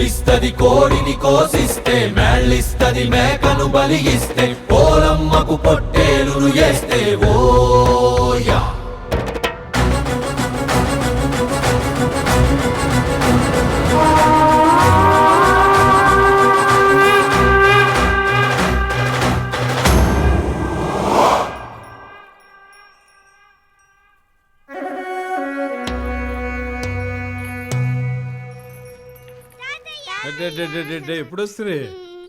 కోట్లిస్తది కోడిని కోసిస్తే, మేళ్ళిస్తది మేకను బలిగిస్తే, పోలమ్మకు పొట్టేలును చేస్తే ఓయా. ఎప్పుడు వస్తుంది?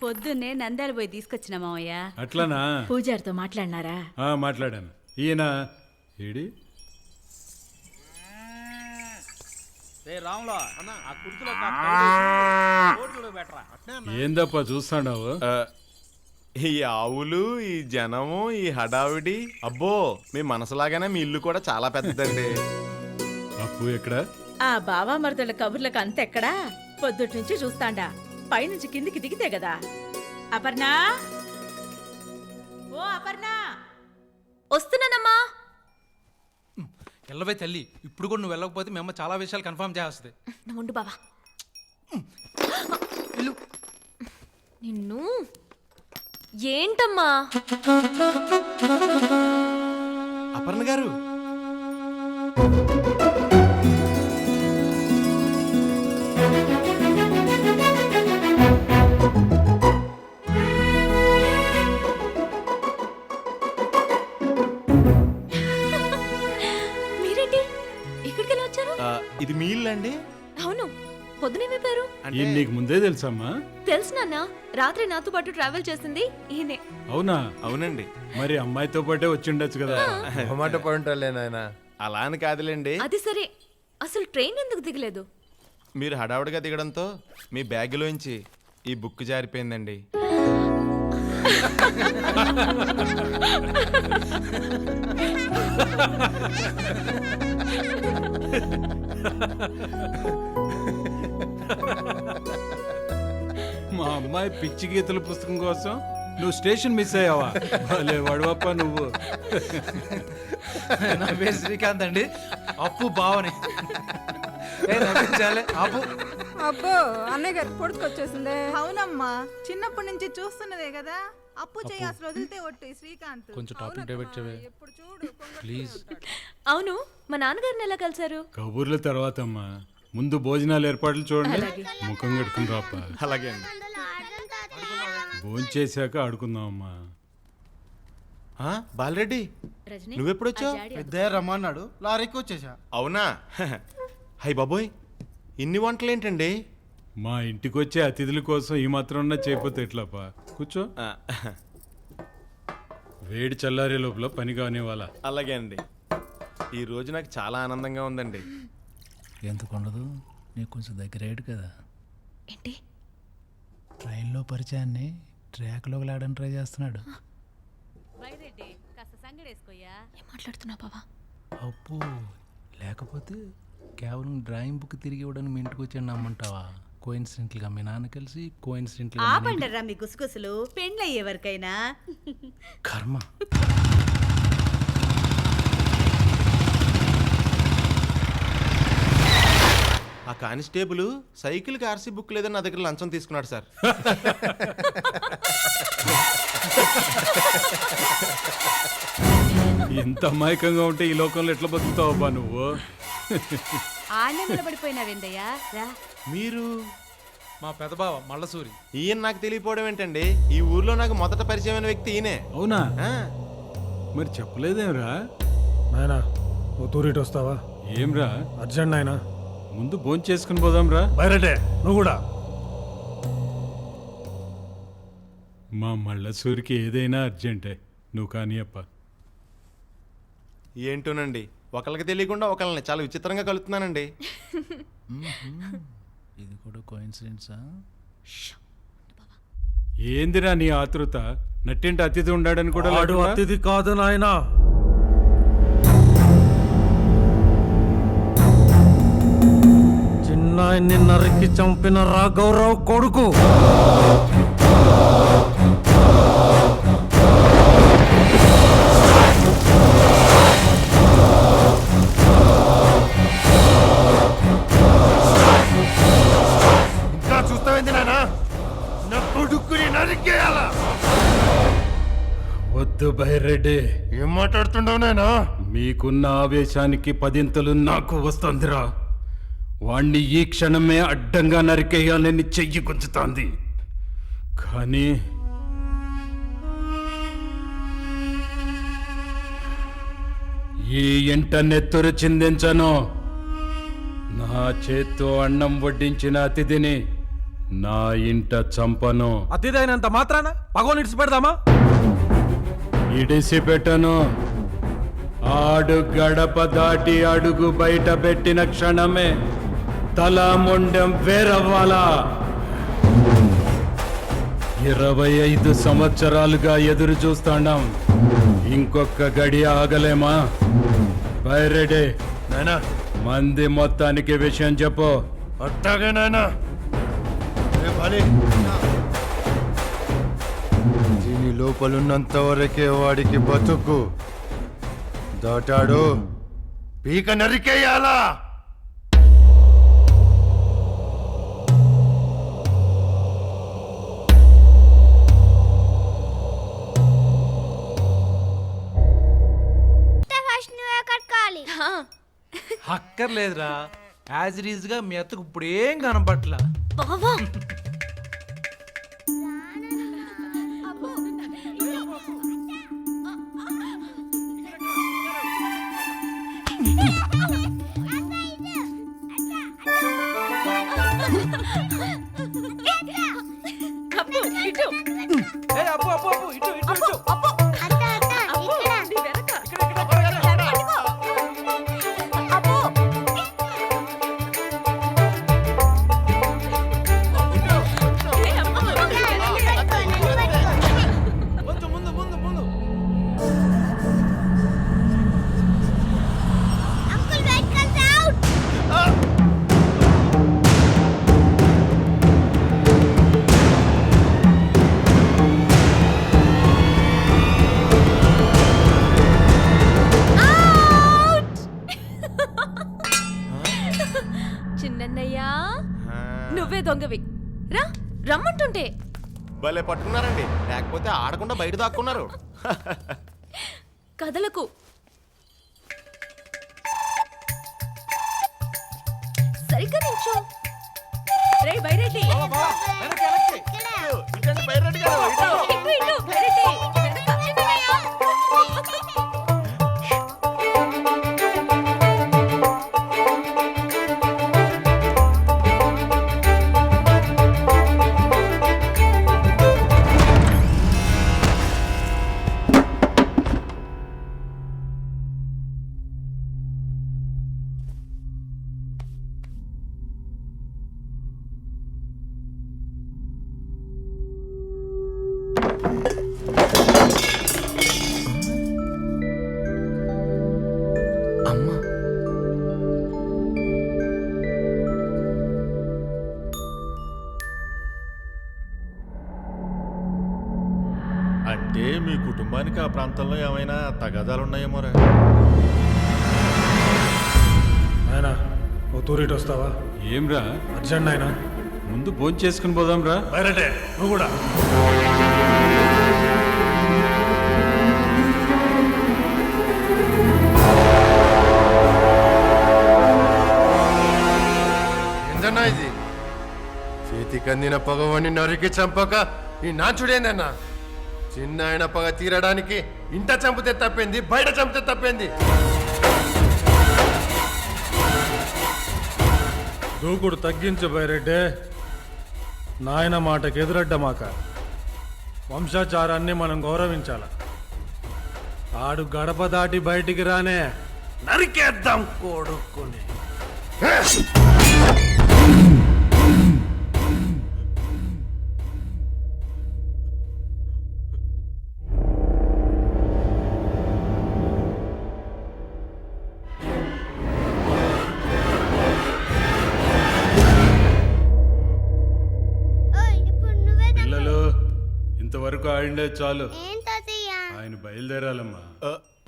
పొద్దున్నే నందాలు పోయి తీసుకొచ్చిన మావయ్య. అట్లానా? పూజారితో మాట్లాడినారా? మాట్లాడాను. ఈయన ఏడి? ఏందప్ప చూస్తాడావు? ఈ ఆవులు, ఈ జనము, ఈ హడావిడి, అబ్బో మీ మనసులాగానే మీ ఇల్లు కూడా చాలా పెద్దదండి. అప్పు ఎక్కడ? ఆ బావా మరదల కబుర్లకు అంతెక్కడా? పొద్దుటి నుంచి చూస్తాండా, పైనుంచి కిందికి దిగితే కదా. అపర్ణా, ఓ అపర్ణా, వస్తున్నానమ్మా. వెళ్ళవే తల్లి, ఇప్పుడు కూడా నువ్వు వెళ్ళకపోతే మేము చాలా విషయాలు కన్ఫర్మ్ చేస్తుంది. నువ్వు ఉండు బావా. నిన్ను ఏంటమ్మా? అపర్ణ గారు, మీరేంటి ఇక్కడికి వచ్చారు? ఇది మీ ఇల్లు అండి? అవును, పొద్దునే విప్పారు. ఈయన నీకు ముందే తెలుసమ్మా? తెలుసు నాన్న, రాత్రి నాతో పాటు ట్రావెల్ చేసింది ఈయనే. అవునా? అవునండి. మరి అమ్మాయితో పాటే వచ్చిండొచ్చు కదా. టమాటో పాయింట్లే నాయన. అలా అని కాదులేండి, అది సరే, అసలు ట్రైన్ ఎందుకు దిగలేదు? మీరు హడావుడిగా దిగడంతో మీ బ్యాగ్లోంచి ఈ బుక్ జారిపోయిందండి. మా అమ్మాయి పిచ్చి గీతల పుస్తకం కోసం నువ్వు స్టేషన్ మిస్ అయ్యావా? భలే వడవప్ప నువ్వు. నా పేరు శ్రీకాంత్ అండి, అప్పు బావని. అప్పు అబ్బో, అన్నయ్య గారు పొడుచుకొచ్చేసిందే. అవునమ్మా, చిన్నప్పటి నుంచి చూస్తున్నదే కదా. అప్పు చేయి అసలు వదిలితే ఒట్టు శ్రీకాంత్. కొంచెం టాపిక్ డైవర్ట్ చేయవే ప్లీజ్. అవును, మా నాన్నగారిని ఎలా కలిసారు? కబుర్ల తర్వాత అమ్మా, ముందు భోజనాలు ఏర్పాట్లు చూడండి. ముఖం కట్టుకుని రాప్ప. అలాగే అండి. భోంచేశాక ఆడుకుందాం అమ్మా. బాలరెడ్డి, నువ్వెప్పుడొచ్చావు? పెద్ద రమ్మన్నాడు, లారీకి వచ్చేసా. అవునా? హై బాబోయ్, ఇన్ని వంటలేంటండి? మా ఇంటికి వచ్చే అతిథుల కోసం ఈ మాత్రం చేయకపోతే ఎట్లాపా? కూర్చో. వేడి చల్లారే లోపల పని కానివ్వాల. అలాగే అండి. ఈ రోజు నాకు చాలా ఆనందంగా ఉందండి. ఎందుకు ఉండదు? నీకు కొంచెం దగ్గరేడు కదా. ఏంటి? ట్రైన్లో పరిచయాన్ని ట్రాక్లోకి లాడని ట్రై చేస్తున్నాడు. ఏం మాట్లాడుతున్నావు బావా? అప్పు లేకపోతే కేవలం డ్రాయింగ్ బుక్ తిరిగి ఇవ్వడానికి మీ ఇంటికి వచ్చాను నమ్మంటావా? కోయిన్సిడెంట్గా మీ నాన్న కలిసి కోయిన్సిడెంట్గా ఆపండరా మీ గుసగుసలు, పెండ్లయ్యే వరకైనా. కర్మ. ఆ కానిస్టేబుల్ సైకిల్కి ఆర్సీ బుక్ లేదని నా దగ్గర లంచం తీసుకున్నాడు సార్. ఎంత అమాయకంగా ఉంటే ఈ లోకంలో ఎట్లా బతుకుతావబ్బా నువ్వు? ఆడనే నిలబడిపోయినావేందయ్యా? రా. మీరు? మా పెదబావ మల్లసూరి. ఈయన నాకు తెలియపోవడం ఏంటండి? ఈ ఊర్లో నాకు మొదట పరిచయమైన వ్యక్తి ఈయనే. అవునా? మరి చెప్పలేదేమ్రా? నాయనా, ఓ తూరిటి వస్తావా? ఏమ్రా అర్జెంట్ నాయనా. ముందు భోంచేసుకుని పోదాం రా. బయరటే నువ్వు కూడా. మా మల్లసూరికి ఏదైనా అర్జెంటే, నువ్వు కానీ అప్ప. ఏంటోనండి, ఒకళ్ళకి తెలియకుండా ఒకళ్ళని చాలా విచిత్రంగా కలుపుతున్నానండి. ఇది కూడా కోయిన్సిడెన్సా? ఏందిరా నీ ఆతృత? నట్టింటి అతిథి ఉండాడని కూడా అతిథి కాదు నాయనా, చిన్నాయన్ని నరికి చంపిన రాఘవరావు కొడుకు. ఇంకా వద్దు బైరెడ్డి, ఏం మాట్లాడుతున్నావు నాయనా? మీకున్న ఆవేశానికి పదింతలు నాకు వస్తుందిరా. వాణ్ణి ఈ క్షణమే అడ్డంగా నరికేయాలని చెయ్యి గుంజుతాంది. కానీ ఈ ఇంట నెత్తురు చిందించను. నా చేత్తో అన్నం వడ్డించిన అతిథిని నా ఇంట చంపను. అతిథైనంత మాత్రాన పగోని ఇడిచి పెడదామా? ఇడిసి పెట్టను. ఆడు గడప దాటి అడుగు బయట పెట్టిన క్షణమే తల మొండెం వేరవ్వాలా. 25 సంవత్సరాలుగా ఎదురు చూస్తాండాం. ఇంకొక గడి ఆగలేమా? బైరెడ్డి, నాయనా మంది మొత్తానికి విషయం చెప్పు. అట్టాగే నాయనా. ఏ బలి, దీని లోపలున్నంత వరకే వాడికి బతుకు. దాటాడు పీక నరికేయాలా? అక్కర్లేదురా, యాజ్ ఇట్ ఈజ్ గా మీ అత్తకు ఇప్పుడు ఏం కనపట్లా. బావా అప్పు, ఇటు. ఏయ్, అప్పు అప్పు అప్పు, ఇటు ఇటు ఇటు. అప్పు, నీ వెనక. ఏ, అప్పు, నీ వెనక. కొంచెం ముందు ముందు ముందు. చిన్నయ్యా నువ్వే దొంగవి. రా రమ్మంటుంటే. భలే పట్టుకున్నారండి, లేకపోతే ఆడకుండా బయట దాక్కున్నారు. కదలకు. సరిగ్గా నిల్చో. రేయ్ బైరెడ్డి, వెనక్కి, వెనక్కి. ఇటండి బైరెడ్డి గారు, ఇటు. ఇటు ఇటు బైరెడ్డి, వెనక. చిన్నయ్యా అంటే మీ కుటుంబానికి ఆ ప్రాంతంలో ఏమైనా తగాదాలున్నాయేమోరా? నాయనా ఓ తూరిటి వస్తావా? ఏంరా, అర్జెంట్ నాయనా. ముందు భోంచేసుకుని చేసుకుని పోదాంరా. బైరెడ్డి నువ్వు కూడా. ఏందన్నా ఇది? చేతికి అందిన పగవాణ్ణి నరికి చంపక ఈ నాచుడేందన్నా? చిన్న ఆయన పగ తీరడానికి ఇంట చంపితే తప్పింది, బయట చంపితే తప్పింది. దూకుడు తగ్గించు బైరెడ్డి. నాయన మాటకు ఎదురడ్డమాక. వంశాచారాన్ని మనం గౌరవించాల. ఆడు గడప దాటి బయటికి రానే నరికేద్దాం కొడుకుని. పిల్లలు, ఇంతవరకు ఆడిండే చాలు. ఆయన బయలుదేరాలమ్మా.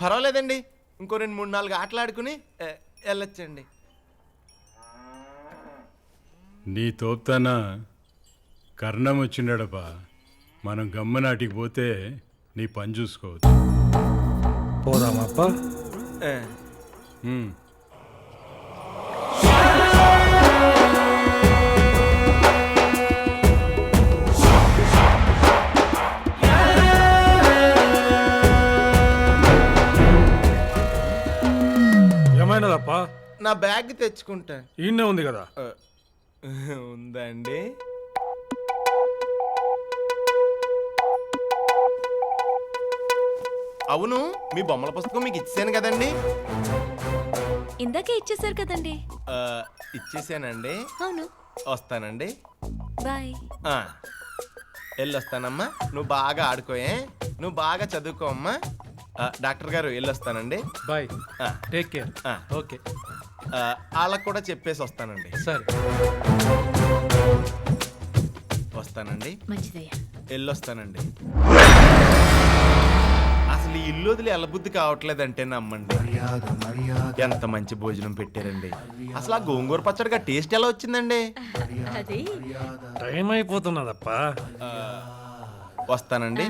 పర్వాలేదండి, ఇంకో 2-3-4 ఆటలు ఆడుకుని వెళ్ళొచ్చండి. నీ తోపుతానా కర్ణం వచ్చిండడపా. మనం గమ్మనాటికి పోతే నీ పని చూసుకోవచ్చు. పోదామప్ప. ఉమ్. ఏమైనదప్ప? నా బ్యాగ్ తెచ్చుకుంటా. ఈయనే ఉంది కదా. ఉందండి. అవును, మీ బొమ్మల పుస్తకం మీకు ఇచ్చాను కదండి. ఇందాకే ఇచ్చేసారు కదండి. ఇచ్చేసానండి. అవును. వస్తానండి. బాయ్. వెళ్ళొస్తానమ్మా. నువ్వు బాగా ఆడుకోయే, నువ్వు బాగా చదువుకో అమ్మా. డాక్టర్ గారు వెళ్ళొస్తానండి. Bye, take care. ఓకే, వాళ్ళకు కూడా చెప్పేసి వస్తానండి. సరే, వస్తానండి. మంచిదయ్యా. వెళ్ళొస్తానండి. అసలు ఈ ఇల్లు వదిలి ఎల్లబుద్ధి కావట్లేదంటే నమ్మండి. ఎంత మంచి భోజనం పెట్టారండి. అసలు ఆ గోంగూర పచ్చడిగా టేస్ట్ ఎలా వచ్చిందండి? అది టైం అయిపోతున్నదప్ప. వస్తానండి.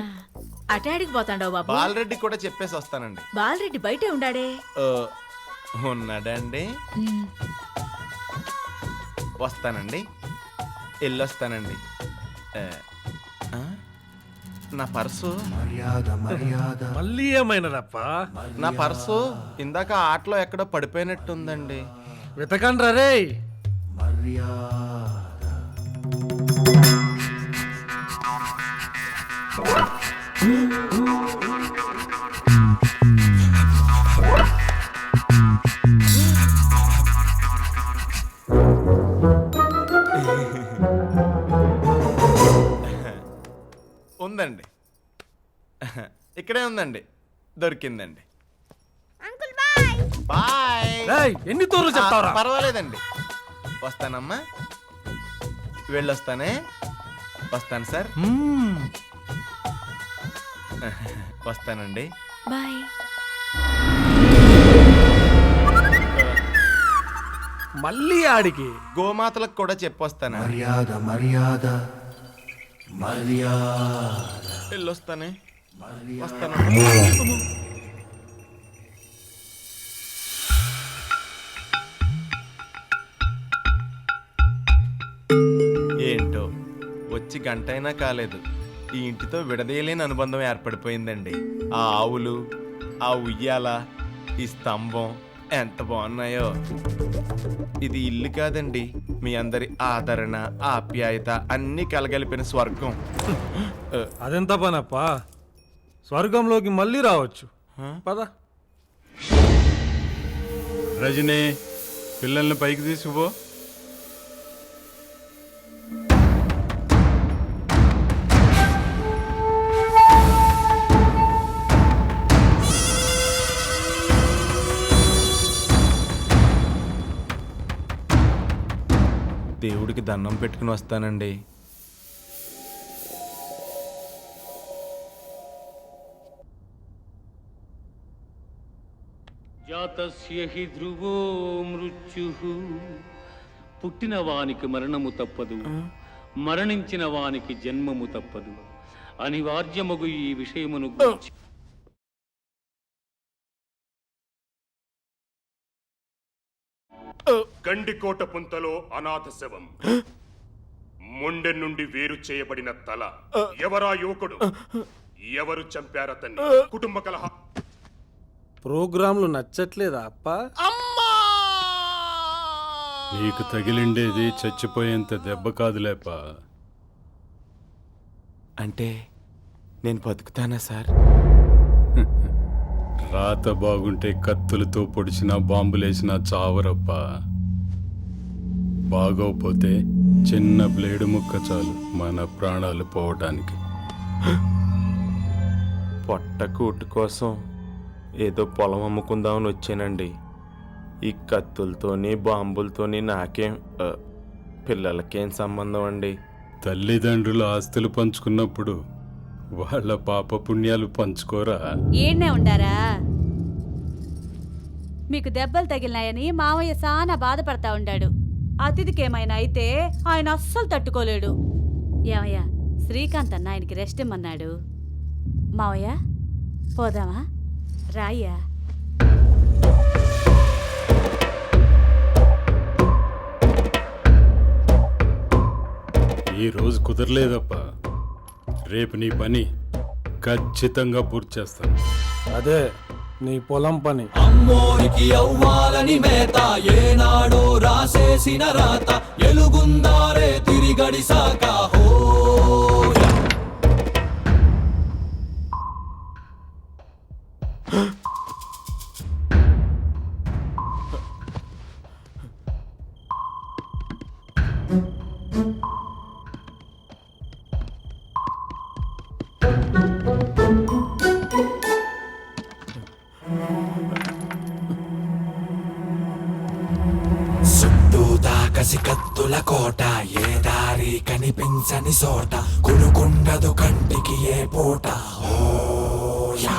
అటాడికి పోతాండవు బాబు. బాలరెడ్డి కూడా చెప్పేసి వస్తానండి. బాలరెడ్డి బయటే ఉండాడే. ఉన్నాడండి. వస్తానండి. వెళ్ళొస్తానండి. నా పర్సు మళ్ళీ ఏమైనదప్ప? నా పర్సు ఇందాక ఆటలో ఎక్కడో పడిపోయినట్టుందండి. వెతకండ్రా రే. ఉందండి, ఇక్కడే ఉందండి. దొరికిందండి. బాయ్. రేయ్, ఎన్ని తూర్లు చెప్తావురా? పర్వాలేదండి. వస్తానమ్మా. వెళ్ళొస్తానే. వస్తాను సార్. వస్తానండి. బాయ్. మళ్ళీ ఆడికి గోమాతలకు కూడా చెప్పొస్తాను. వెళ్ళొస్తానే. వస్తాను. ఏంటో వచ్చి గంటైనా కాలేదు, ఈ ఇంటితో విడదీయలేని అనుబంధం ఏర్పడిపోయిందండి. ఆ ఆవులు, ఆ ఉయ్యాల, ఈ స్తంభం ఎంత బాగున్నాయో. ఇది ఇల్లు కాదండి, మీ అందరి ఆదరణ, ఆప్యాయత అన్నీ కలగలిపిన స్వర్గం. అదెంత పనప్ప? స్వర్గంలోకి మళ్ళీ రావచ్చు. పద. రజనీ, పిల్లల్ని పైకి తీసుకుపో. దేవుడికి దండం పెట్టుకుని వస్తానండి. జాతస్య హి ధ్రువో మృత్యుః. పుట్టిన వానికి మరణము తప్పదు, మరణించిన వానికి జన్మము తప్పదు. అనివార్యమగు ఈ విషయమును గూర్చి గండికోట పుంతలో అనాథ శవం, మొండె నుండి వేరు చేయబడిన తల. ఎవరా యువకుడు? ఎవరు చంపారతన్ని? కుటుంబ కలహ. ప్రోగ్రాంలు నచ్చట్లేదా అప్ప? నీకు తగిలిండేది చచ్చిపోయేంత దెబ్బ కాదులేపా. అంటే నేను బతుకుతానా సార్? రాత బాగుంటే కత్తులతో పొడిచినా బాంబులేసినా చావరప్ప. బాగోపోతే చిన్న బ్లేడు ముక్క చాలు మన ప్రాణాలు పోవటానికి. పొట్ట కూటు కోసం ఏదో పొలం అమ్ముకుందామని వచ్చానండి. ఈ కత్తులతోని బాంబులతోని నాకేం, పిల్లలకేం సంబంధం అండి? తల్లిదండ్రులు ఆస్తులు పంచుకున్నప్పుడు వాళ్ళ పాప పుణ్యాలు పంచుకోరా? ఈయన్నే ఉండారా? మీకు దెబ్బలు తగిలినాయని మామయ్య సానా బాధపడతా ఉండాడు. అతిథికేమైనా అయితే ఆయన అస్సలు తట్టుకోలేడు. ఏమయ్యా, శ్రీకాంత్ అన్న ఆయనకి రెస్ట్ ఇమ్మన్నాడు. మావయ్య పోదామా? రాయ్యా. ఈ రోజు కుదరలేదప్పా. రేపు నీ పని ఖచ్చితంగా పూర్తి చేస్తాను. అదే నీ పొలం పని. అమ్మోరికి అవ్వాలని మేత ఏనాడో రాసేసిన రాత ఎలుగుందారే తిరిగడిసాక హోయా. చుట్టూతా కసికత్తుల కోట ఏ దారి కనిపించని సోట కునుకుండదు కంటికి ఏ పూట ఓయా.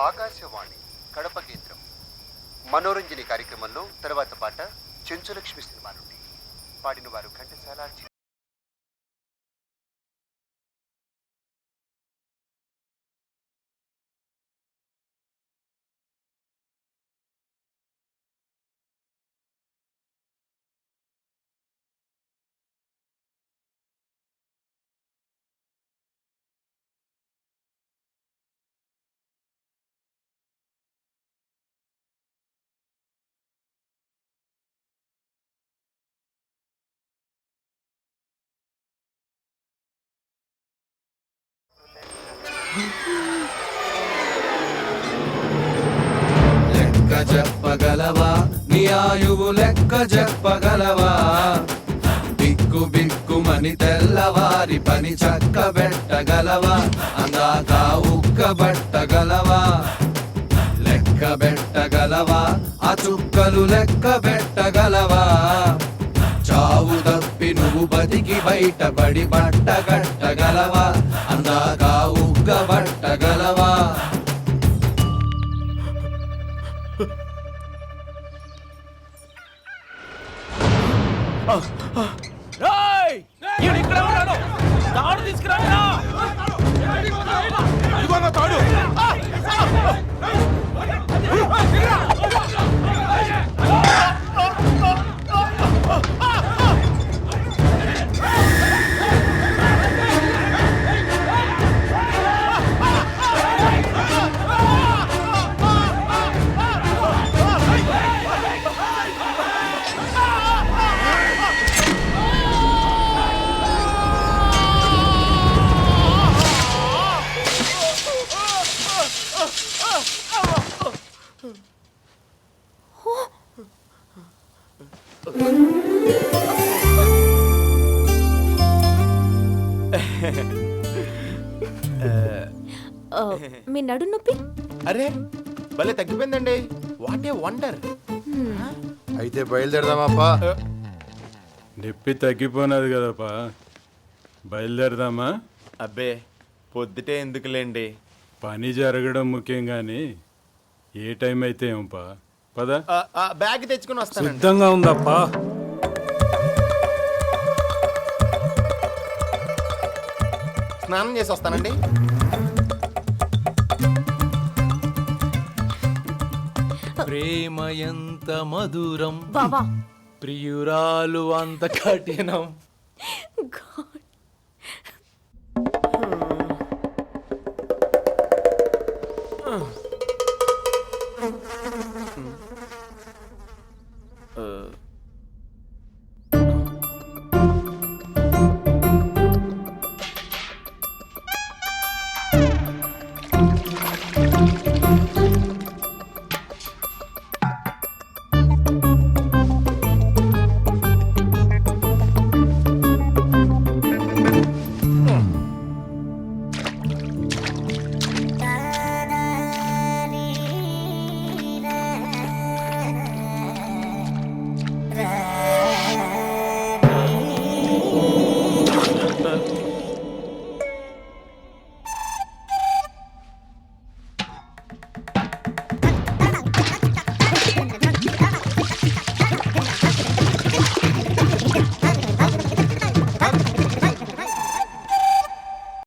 ఆకాశవాణి కడప కేంద్రం మనోరంజని కార్యక్రమంలో తర్వాత పాట చెంచులక్ష్మి సినిమా నుండి పాడిన వారు ఘంటసాల. లెక్క చెప్పగలవా నీ ఆయువు లెక్క చెప్పగలవా బిక్కు బిక్కుమని తెల్లవారి పని చక్క పెట్టగలవా అందాక ఉక్కబట్టగలవా లెక్క పెట్టగలవా ఆ చుక్కలు లెక్క పెట్టగలవా చావు తప్పి నువ్వు బతికి బయటపడి బట్ట కట్టగలవా అందాక ఉక్కబట్టగలవా మీ నడు నొప్పి అరే భలే తగ్గిపోయిందండి. What a wonder. అయితే బయలుదేరదామాపా. నొప్పి తగ్గిపోయినది కదపా, బయలుదేరదామా? అబ్బే పొద్దుటే ఎందుకులేండి, పని జరగడం ముఖ్యం కానీ ఏ టైం అయితే ఏంపా. పద. బ్యాగ్ తెచ్చుకుని వస్తానండి. సిద్ధంగా ఉందప్పా. స్నానం చేసి వస్తానండి. ప్రేమ ఎంత మధురం బాబా ప్రియురాలు అంత కఠినం.